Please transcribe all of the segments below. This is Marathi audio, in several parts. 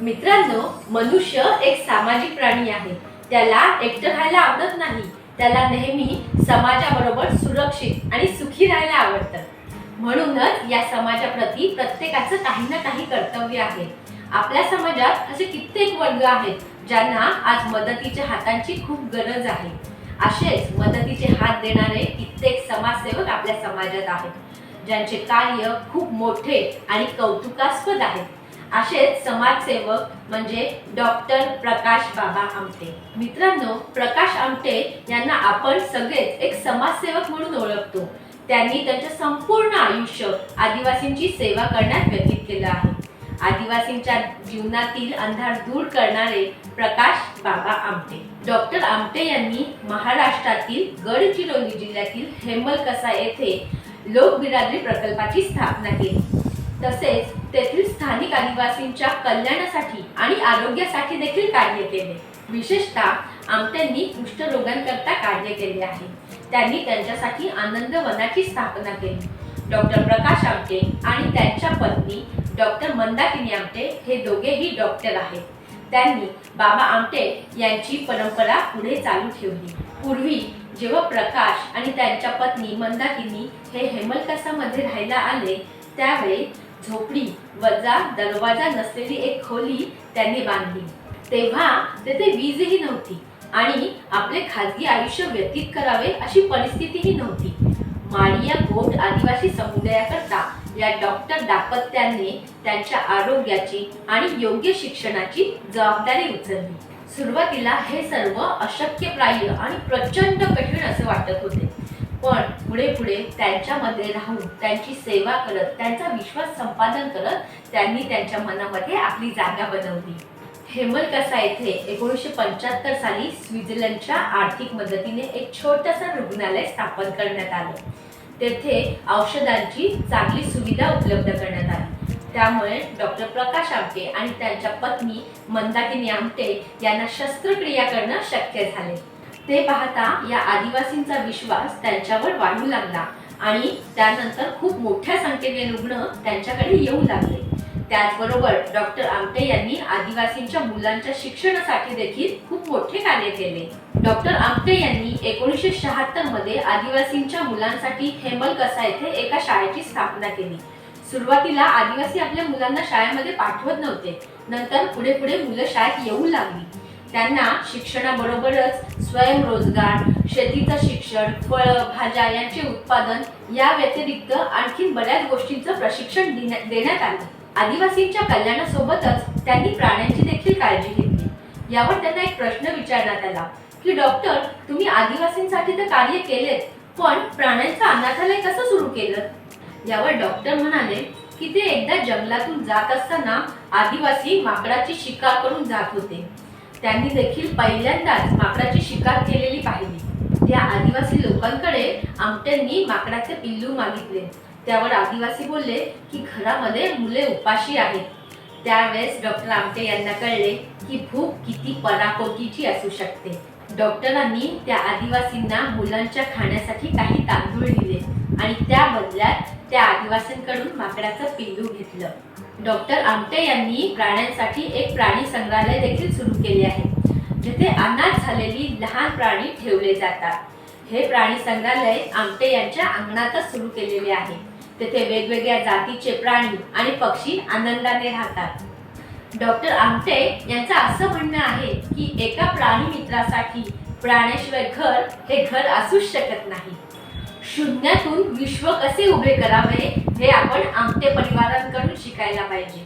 मित्रांनो, मनुष्य एक सामाजिक प्राणी आहे। त्याला एकटं राहायला आवडत नाही। त्याला नेहमी समाजाबरोबर सुरक्षित आणि सुखी राहायला आवडतं। म्हणूनच या समाजाप्रती प्रत्येकाचं काही ना काही कर्तव्य आहे। आपल्या समाजात असे कित्येक वर्ग आहेत ज्यांना आज मदतीच्या हातांची खूप गरज आहे। असेच मदतीचे हात देणारे कित्येक समाजसेवक आपल्या समाजात आहेत, ज्यांचे कार्य खूप मोठे आणि कौतुकास्पद आहे। असेच समाजसेवक म्हणजे डॉक्टर प्रकाश बाबा आमटे। मित्रांनो, प्रकाश आमटे यांना आपण सगळेच एक समाजसेवक म्हणून ओळखतो। त्यांनी त्यांचे संपूर्ण आयुष्य आदिवासींची सेवा करण्यात व्यतीत केलं आहे। आदिवासींच्या जीवनातील अंधार दूर करणारे प्रकाश बाबा आमटे। डॉक्टर आमटे यांनी महाराष्ट्रातील गडचिरोली जिल्ह्यातील हेमलकसा येथे लोकबिरादरी प्रकल्पाची स्थापना केली। तसेच तेथील स्थानिक आदिवासींच्या कल्याणासाठी आणि आरोग्यासाठी देखील कार्य केले। विशेषतः आमटेंनी कुष्ठरोगांकरता कार्य केले आहे। त्यांनी त्यांच्यासाठी आनंद वनाची स्थापना केली। डॉक्टर प्रकाश आमटे आणि त्यांच्या पत्नी डॉक्टर मंदाकिनी आमटे हे दोघेही डॉक्टर आहेत। त्यांनी बाबा आमटे यांची परंपरा पुढे चालू ठेवली। पूर्वी जेव्हा प्रकाश आणि त्यांच्या पत्नी मंदाकिनी हे हेमलकसामध्ये राहायला आले, त्यावेळी झोपडी वजा दरवाजा नसलेली एक खोली त्यांनी बांधली। तेव्हा तेथे वीजही नव्हती आणि आपले खाजगी आयुष्य व्यतीत करावे अशी परिस्थितीही नव्हती। माळिया गोट आदिवासी समुदायाकरता या डॉक्टर दाम्पत्याने त्यांच्या आरोग्याची आणि योग्य शिक्षणाची जबाबदारी उचलली। सुरुवातीला हे सर्व अशक्यप्राय आणि प्रचंड कठीण असे वाटत होते, पण पुढे पुढे त्यांच्यामध्ये राहून त्यांची सेवा करत, त्यांचा विश्वास संपादन करत त्यांनी त्यांच्या मनामध्ये आपली जागा बनवली। हेमलकसा येथे 1975 साली स्वित्झर्लंडच्या आर्थिक मदतीने एक छोटंसं रुग्णालय स्थापन करण्यात आलं। तेथे औषधांची चांगली सुविधा उपलब्ध करण्यात आली। त्यामुळे डॉक्टर प्रकाश आमटे आणि त्यांच्या पत्नी मंदाकिनी आमटे यांना शस्त्रक्रिया करणं शक्य झाले। ते पाहता या आदिवासींचा विश्वास त्यांच्यावर वाढू लागला आणि त्यानंतर खूप मोठ्या संख्येने रुग्ण त्यांच्याकडे येऊ लागले। त्याचबरोबर डॉक्टर आमटे यांनी आदिवासींच्या मुलांच्या शिक्षणासाठी देखील खूप मोठे कार्य केले। डॉक्टर आमटे यांनी 1976 मध्ये आदिवासींच्या मुलांसाठी हेमलकसा येथे एका शाळेची स्थापना केली। सुरुवातीला आदिवासी आपल्या मुलांना शाळेमध्ये पाठवत नव्हते, नंतर पुढे पुढे मुलं शाळेत येऊ लागली। त्यांना शिक्षणाबरोबरच स्वयंरोजगार, शेतीचं शिक्षण, फळं भाज्या यांचे उत्पादन या व्यतिरिक्त आणखी बऱ्याच गोष्टींचं प्रशिक्षण देण्यात आलं। आदिवासींच्या कल्याणासोबतच त्यांनी प्राण्यांची देखील काळजी घेतली। यावर त्यांना एक प्रश्न विचारण्यात आला की डॉक्टर, तुम्ही आदिवासींसाठी तर कार्य केलेत, पण प्राण्यांचं अनाथालय कसं सुरू केलं? यावर डॉक्टर म्हणाले की ते एकदा जंगलातून जात असताना आदिवासी माकडाची शिकार करून जात होते। त्यांनी देखील पहिल्यांदाच माकडाची शिकार केलेली पाहिली। त्या आदिवासी लोकांकडे आमटेंनी माकडाचे पिल्लू मागितले। त्यावर आदिवासी बोलले की घरामध्ये मुले उपाशी आहेत। त्यावेळेस डॉक्टर आमटे यांना कळले की भूक किती पराकोटीची असू शकते। डॉक्टरांनी त्या आदिवासींना मुलांच्या खाण्यासाठी काही तांदूळ दिले आणि त्या बदल्यात त्या आदिवासींकडून माकडाचं पिल्लू घेतलं। डॉक्टर आमटे यांनी प्राण्यांसाठी एक प्राणी संग्रहालय देखील सुरू केले आहे, जिथे अनाथ झालेली लहान प्राणी ठेवले जातात। हे प्राणी संग्रहालय आमटे यांच्या अंगणातच सुरू केलेले आहे। तेथे वेगवेगळ्या जातीचे प्राणी आणि पक्षी आनंदाने राहतात। डॉक्टर आमटे यांचं असं म्हणणं आहे की एका प्राणी मित्रासाठी प्राण्याशिवाय घर हे घर असूच शकत नाही। शून्यातून विश्व कसे उभे करावे हे आपण आमटे परिवारांकडून शिकायला पाहिजे।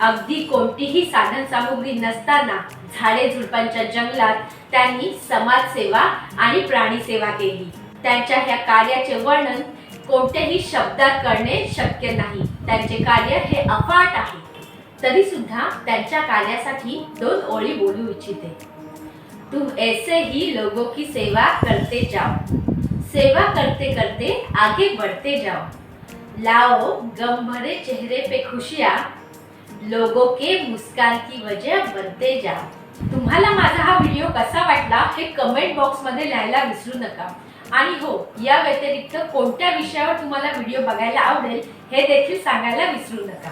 अगदी कोणतीही साधन सामुग्री नसताना झाडे झुडपांच्या जंगलात त्यांनी समाजसेवा आणि प्राणी सेवा केली। त्यांच्या ह्या कार्याचे वर्णन कोणत्याही शब्दात करणे शक्य नाही। त्यांचे कार्य हे अफाट आहे। तरी सुद्धा त्यांच्या कार्यासाठी 2 ओळी बोलू इच्छिते। तुम ऐसे ही लोगों की सेवा करते जाओ, सेवा करते करते आगे बढ़ते जाओ, लाओ गम भरे चेहरे पे खुशियां, लोगों के मुस्कान की वजह बनते जाओ। तुम्हाला माझा हा व्हिडिओ कसा वाटला हे कमेंट बॉक्स मध्ये लिहायला विसरू नका। आणि हो, या व्यतिरिक्त कोणत्या विषयावर तुम्हाला व्हिडिओ बघायला आवडेल हे देखील सांगायला विसरू नका।